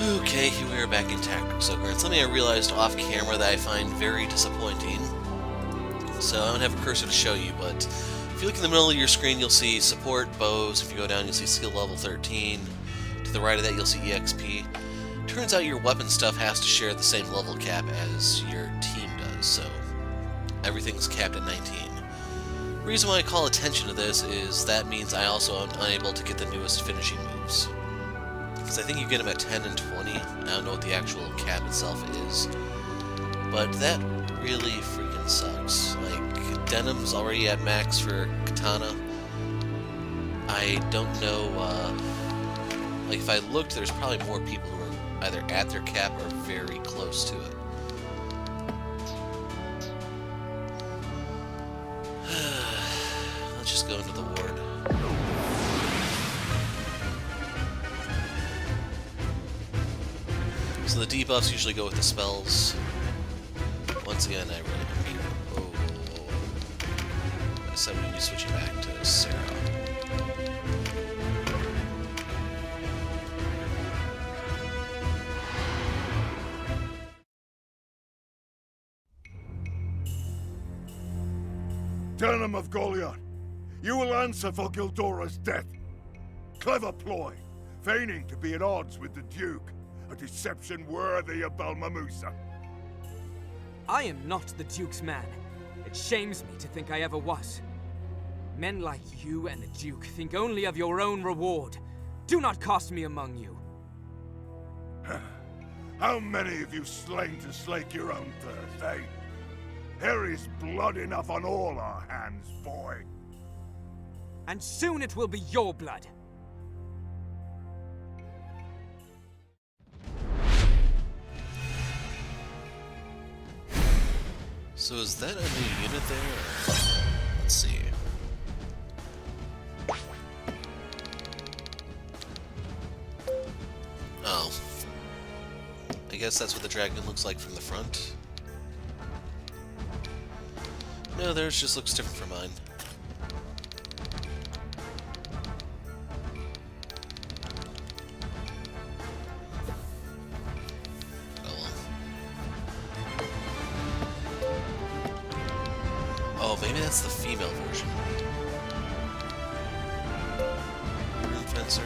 Okay, here we are back in Tactics Ogre. It's something I realized off camera that I find very disappointing. So I don't have a cursor to show you, but if you look in the middle of your screen, you'll see support, bows. If you go down, you'll see skill level 13. To the right of that, you'll see EXP. Turns out your weapon stuff has to share the same level cap as your team does, so everything's capped at 19. The reason why I call attention to this is that means I also am unable to get the newest finishing moves. Because I think you get them at 10 and 20. I don't know what the actual cap itself is. But that really freaking sucks. Like, Denim's already at max for Katana. I don't know, like, if I looked, there's probably more people who are either at their cap or very close to it. Let's just go into the ward. So the debuffs usually go with the spells. Once again, I really... Oh. I said we'd be switching back to Sarah. Denim of Golion, you will answer for Gildora's death. Clever ploy, feigning to be at odds with the Duke. A deception worthy of Balmamusa. I am not the Duke's man. It shames me to think I ever was. Men like you and the Duke think only of your own reward. Do not cast me among you. How many have you slain to slake your own thirst, eh? There is blood enough on all our hands, boy. And soon it will be your blood. So is that a new unit there? Or... Let's see. Oh. I guess that's what the dragon looks like from the front. No, theirs just looks different from mine. Oh, maybe that's the female version. Rune Fencer.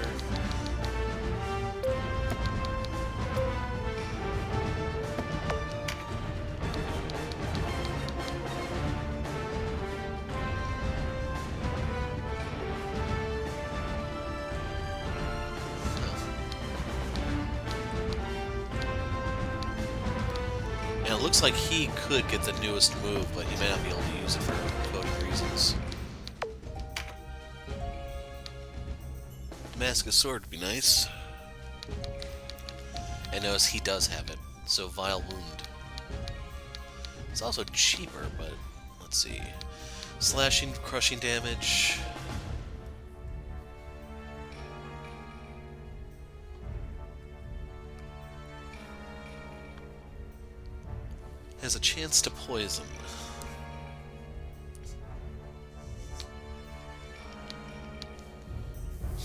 And it looks like he could get the newest move, but he may not be able to use it for coding reasons. Mask of Sword would be nice. And notice he does have it, so Vile Wound. It's also cheaper, but let's see. Slashing, crushing damage. Has a chance to poison.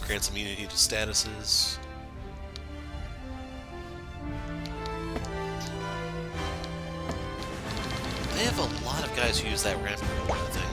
Grants immunity to statuses. They have a lot of guys who use that ramp thing.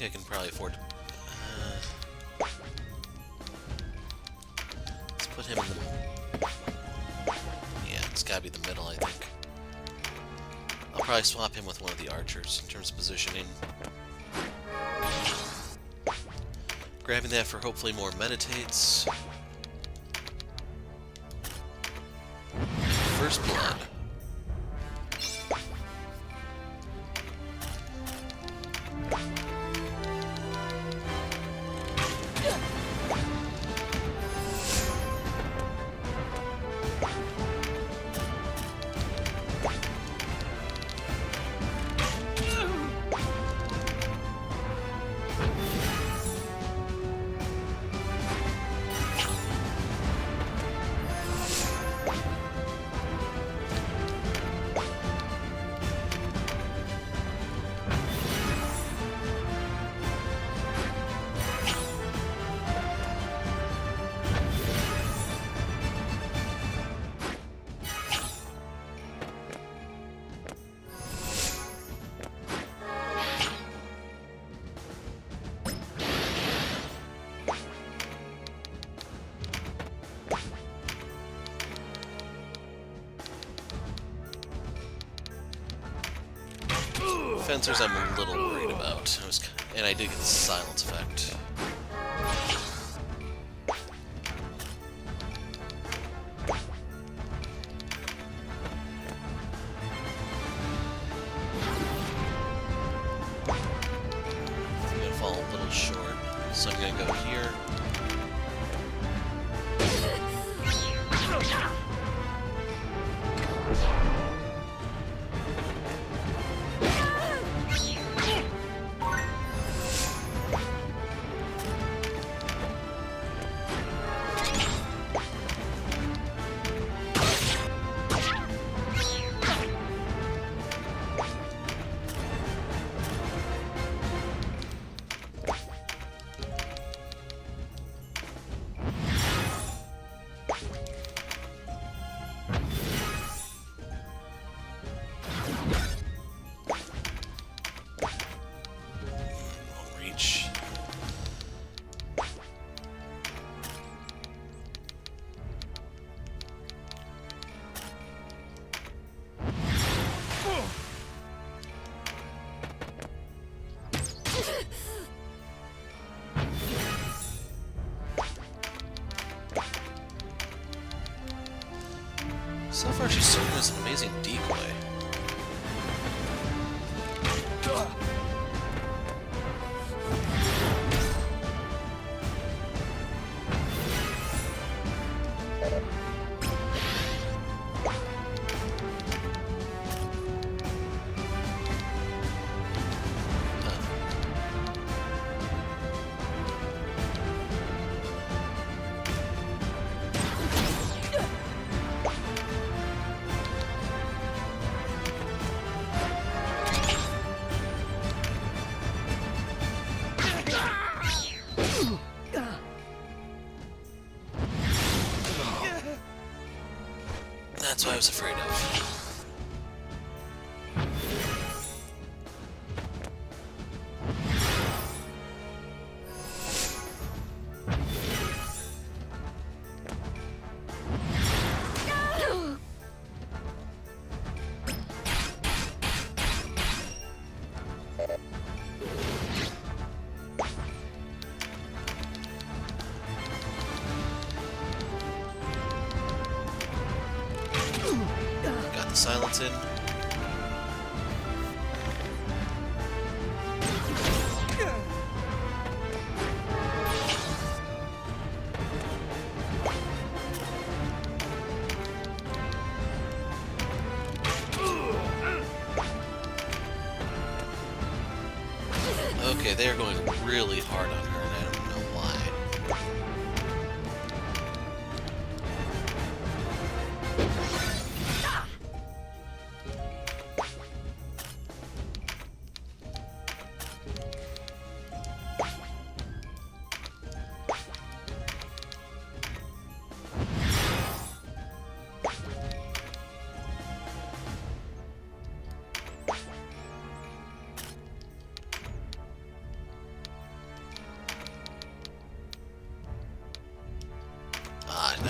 think I can probably afford to... let's put him in the... Yeah, it's gotta be the middle, I think. I'll probably swap him with one of the archers in terms of positioning. Grabbing that for hopefully more meditates. First blood. Fencers I'm a little worried about. And I did get the silence effect. I'm gonna fall a little short, so I'm gonna go here. So far, she's serving as an amazing decoy. That's what I was afraid of. Silence in. Okay, they're going really hard on her, and I don't know why.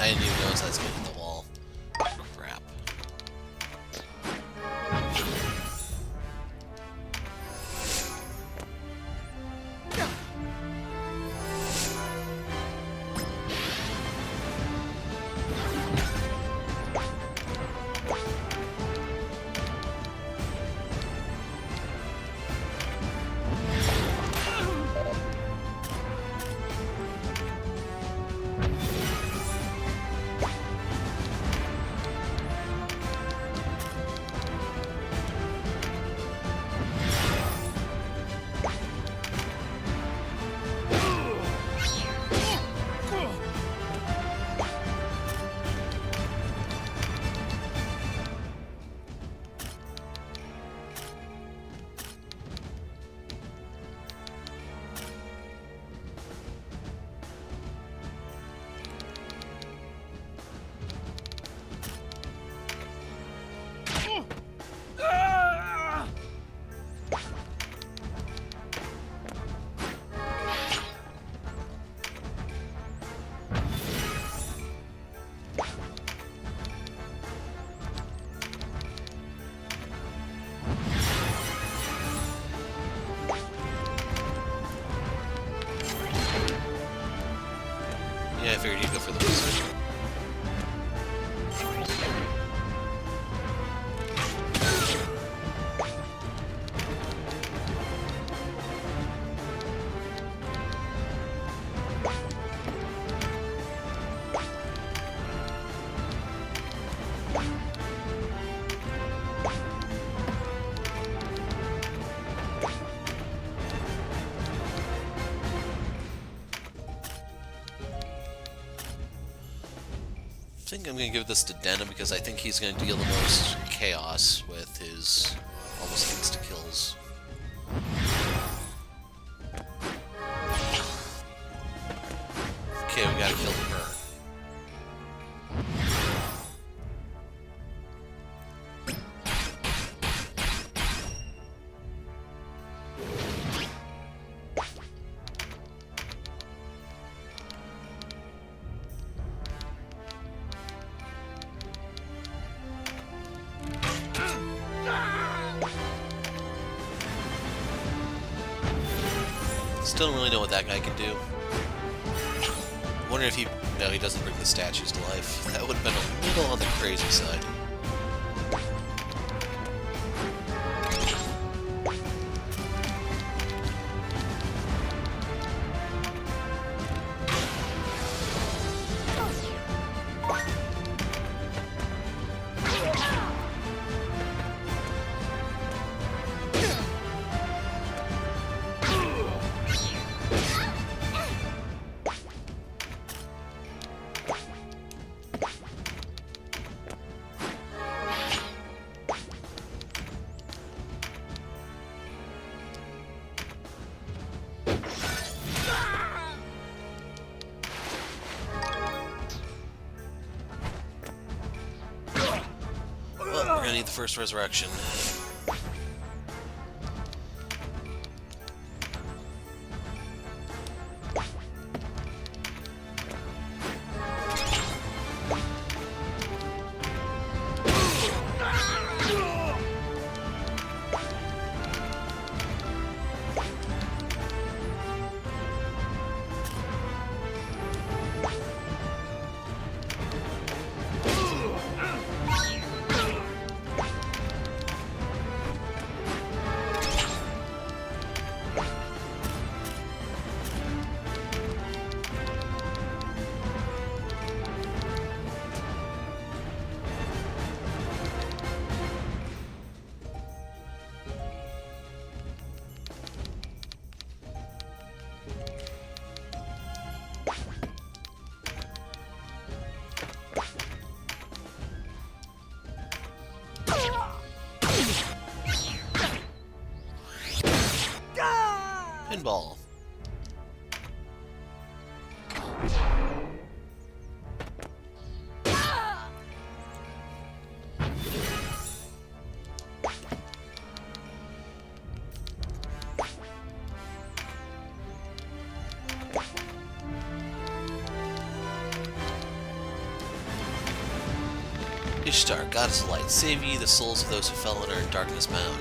I didn't even notice that's going to hit the wall. Crap. Yeah, I figured you'd go for the wizard. I think I'm going to give this to Denham because I think he's going to deal the most chaos with his almost insta-kills. Okay, we gotta kill her. Still don't really know what that guy can do. Wonder if he... No, he doesn't bring the statues to life. That would have been a little on the crazy side. We're gonna need the first resurrection. Pinball. Ishtar, goddess of light, save ye the souls of those who fell and are in darkness bound.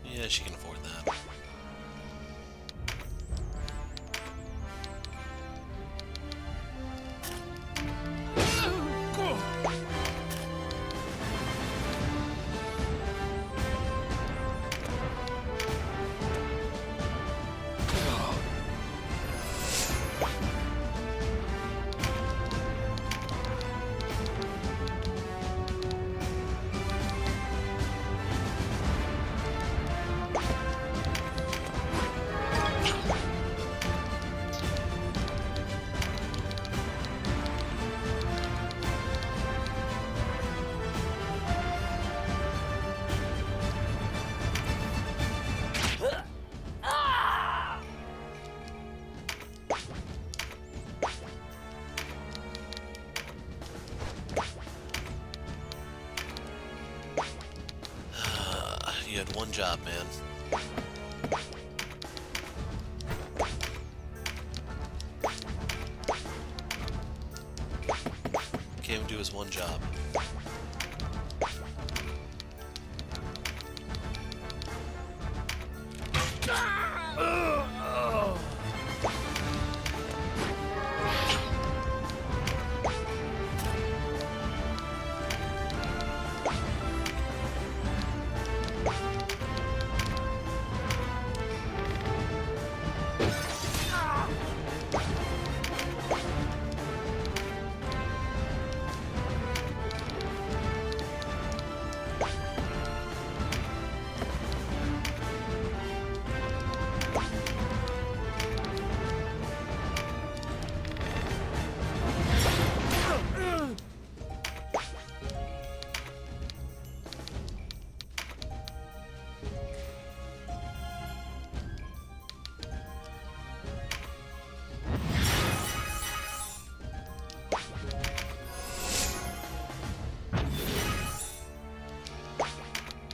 Yeah, she can afford that. You had one job, man. Can't even do his one job.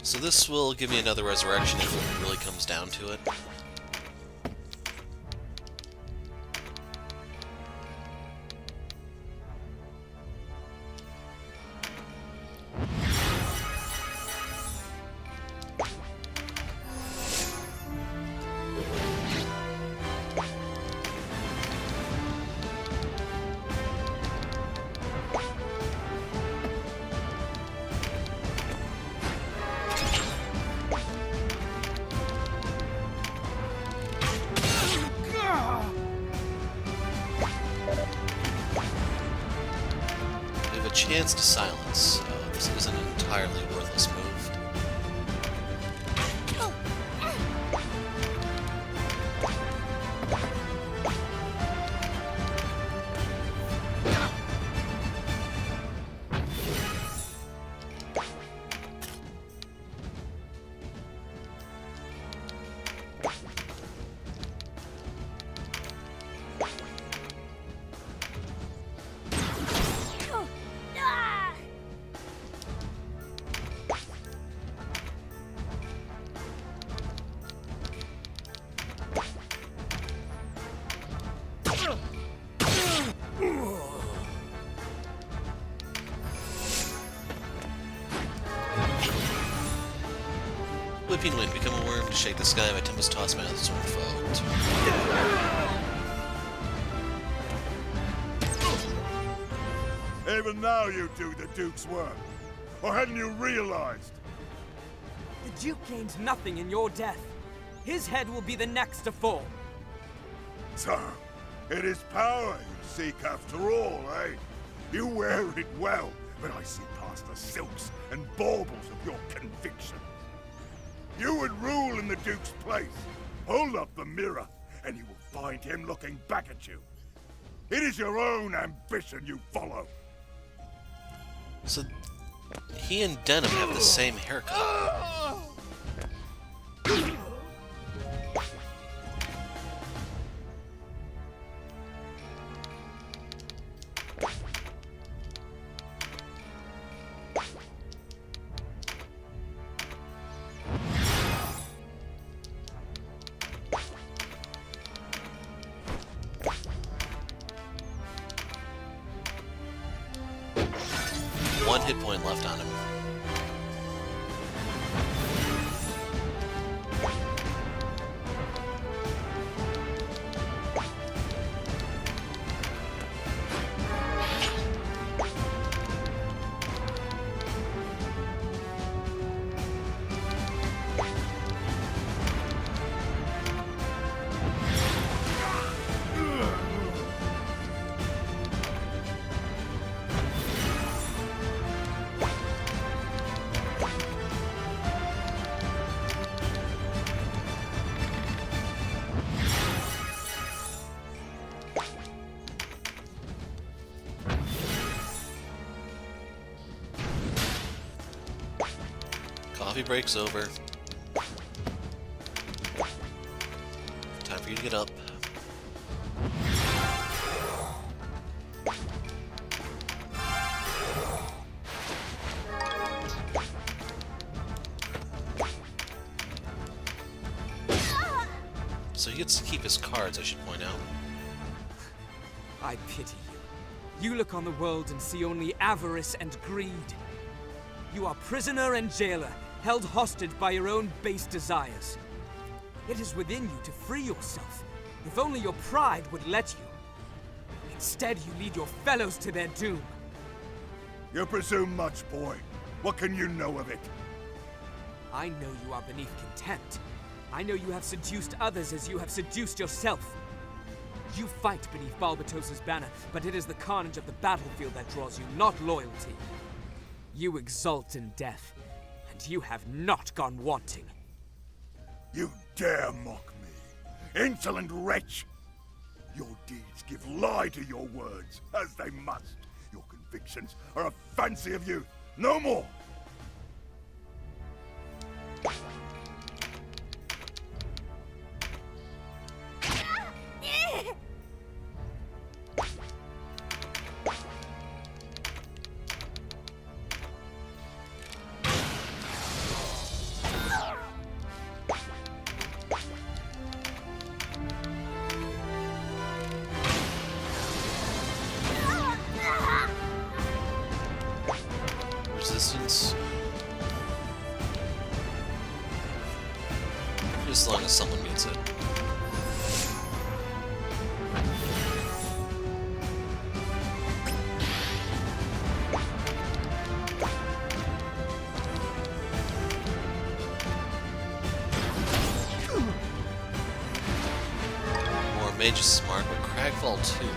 So this will give me another resurrection if it really comes down to it. chance to silence, so this is an entirely worthless move. Whipping wind, become a worm to shake the sky. My tempest toss my sword foe. Even now you do the Duke's work. Or hadn't you realized? The Duke gained nothing in your death. His head will be the next to fall. So, it is power you seek after all, eh? You wear it well, but I see past the silks and baubles of your conviction. You would rule in the Duke's place. Hold up the mirror, and you will find him looking back at you. It is your own ambition you follow. So, he and Denim have the same haircut. One hit point left on him. Coffee break's over. Time for you to get up. So he gets to keep his cards, I should point out. I pity you. You look on the world and see only avarice and greed. You are prisoner and jailer, held hostage by your own base desires. It is within you to free yourself, if only your pride would let you. Instead, you lead your fellows to their doom. You presume much, boy. What can you know of it? I know you are beneath contempt. I know you have seduced others as you have seduced yourself. You fight beneath Balbatos's banner, but it is the carnage of the battlefield that draws you, not loyalty. You exult in death, and you have not gone wanting. You dare mock me, insolent wretch! Your deeds give lie to your words, as they must. Your convictions are a fancy of youth, no more! Resistance. Just as long as someone meets it. More Mage is smart, but Cragfall too.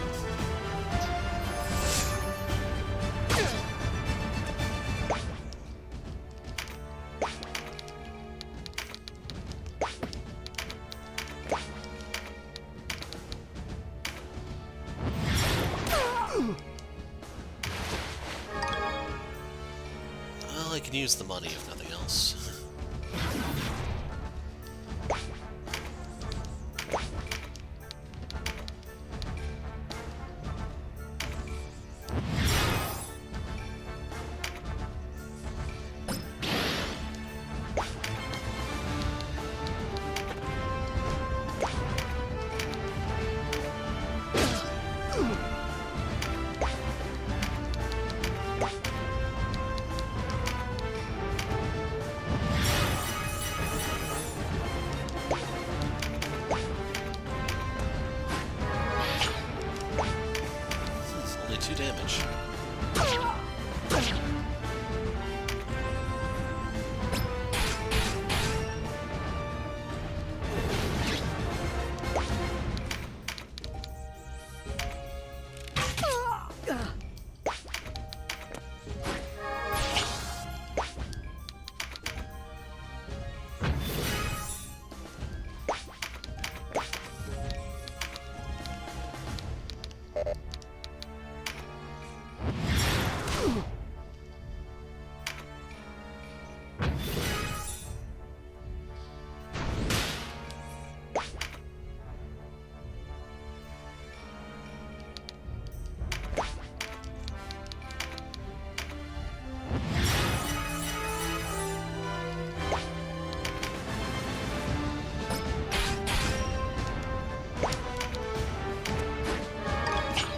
can use the money if nothing else. Only 2 damage.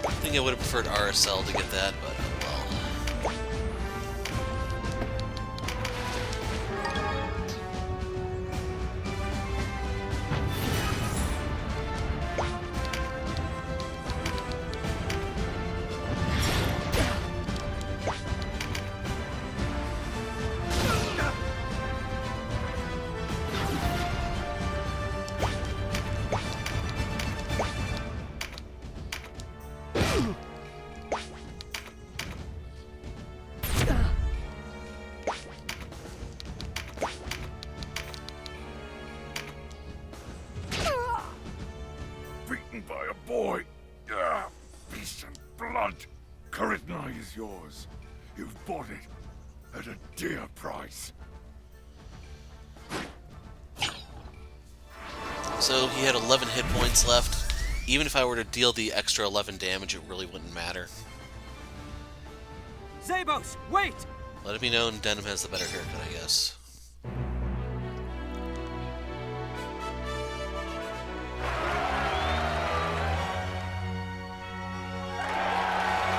I think I would have preferred RSL to get that, but well. Beaten by a boy. Ah, peace and blood. Coritanae is yours. You've bought it at a dear price. So he had 11 hit points left. Even if I were to deal the extra 11 damage, it really wouldn't matter. Zabos, wait! Let it be known, Denim has the better haircut, I guess.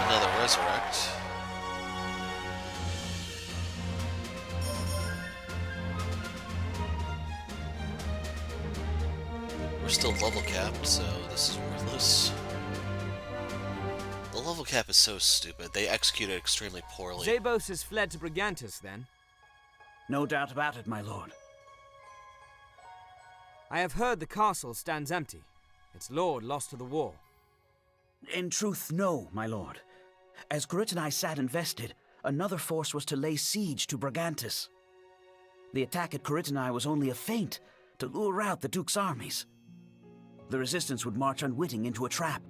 Another resurrect. We're still level capped, so this is worthless. The level cap is so stupid. They execute it extremely poorly. Zabos has fled to Brigantis, then? No doubt about it, my lord. I have heard the castle stands empty. Its lord lost to the war. In truth, no, my lord. As Coritanae sat invested, another force was to lay siege to Brigantis. The attack at Coritanae was only a feint to lure out the Duke's armies. The resistance would march unwitting into a trap.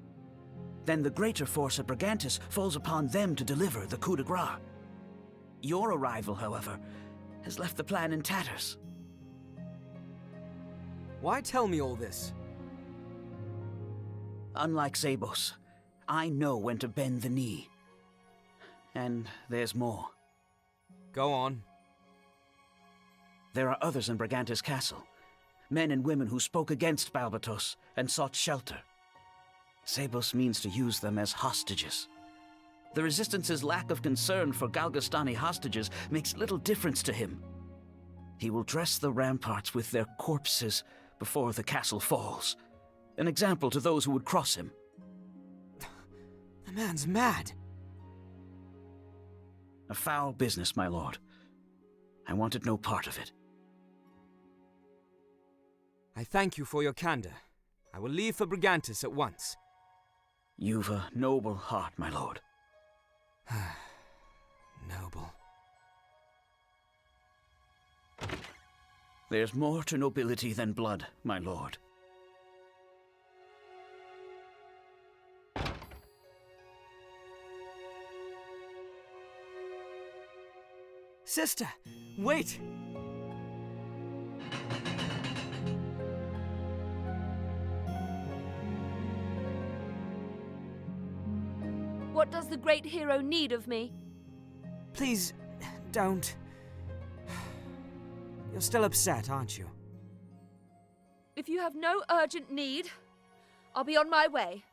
Then the greater force at Brigantis falls upon them to deliver the coup de grace. Your arrival, however, has left the plan in tatters. Why tell me all this? Unlike Zabos, I know when to bend the knee. And there's more. Go on. There are others in Brigantis Castle. Men and women who spoke against Balbatos and sought shelter. Zabos means to use them as hostages. The Resistance's lack of concern for Galgastani hostages makes little difference to him. He will dress the ramparts with their corpses before the castle falls. An example to those who would cross him. The man's mad. A foul business, my lord. I wanted no part of it. I thank you for your candor. I will leave for Brigantis at once. You've a noble heart, my lord. Noble. There's more to nobility than blood, my lord. Sister, wait! What does the great hero need of me? Please, don't. You're still upset, aren't you? If you have no urgent need, I'll be on my way.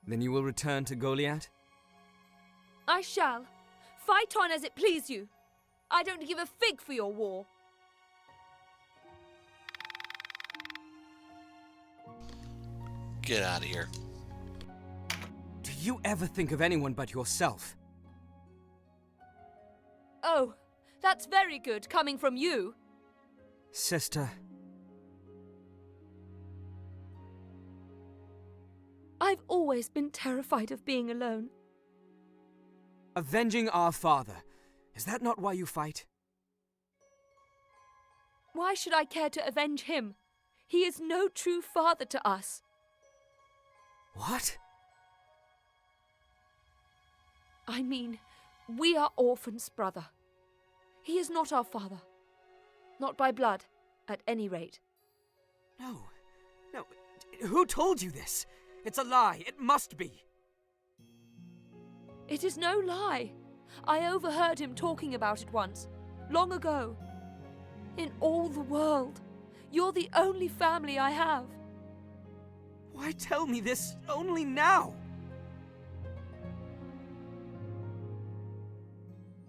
Then you will return to Goliath? I shall. Fight on as it please you. I don't give a fig for your war. Get out of here. Do you ever think of anyone but yourself? Oh, that's very good, coming from you. Sister, I've always been terrified of being alone. avenging our father. Is that not why you fight? Why should I care to avenge him? He is no true father to us. What? I mean, we are orphans, brother. He is not our father. Not by blood, at any rate. No. Who told you this? It's a lie. It must be. It is no lie. I overheard him talking about it once, long ago. In all the world, you're the only family I have. Why tell me this only now?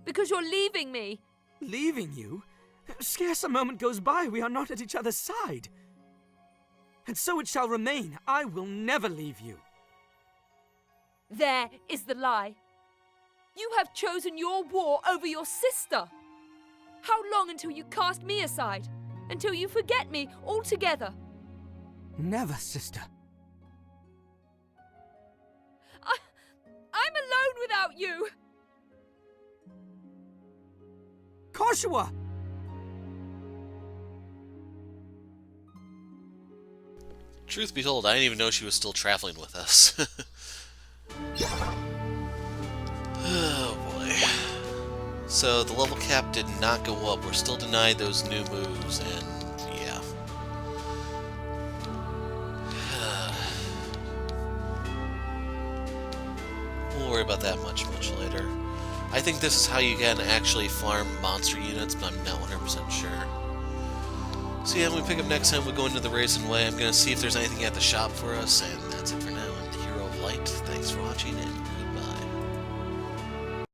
Because you're leaving me. Leaving you? Scarce a moment goes by we are not at each other's side. And so it shall remain. I will never leave you. There is the lie. You have chosen your war over your sister. How long until you cast me aside? Until you forget me altogether? Never, sister. I'm alone without you! Koshua! Truth be told, I didn't even know she was still traveling with us. Oh boy. So the level cap did not go up. We're still denied those new moves, and yeah. We'll worry about that much later. I think this is how you can actually farm monster units, but I'm not 100% sure. So yeah, when we pick up next time, we go into the Raisin Way. I'm going to see if there's anything at the shop for us, and that's it for now. I'm the Hero of Light. Thanks for watching, and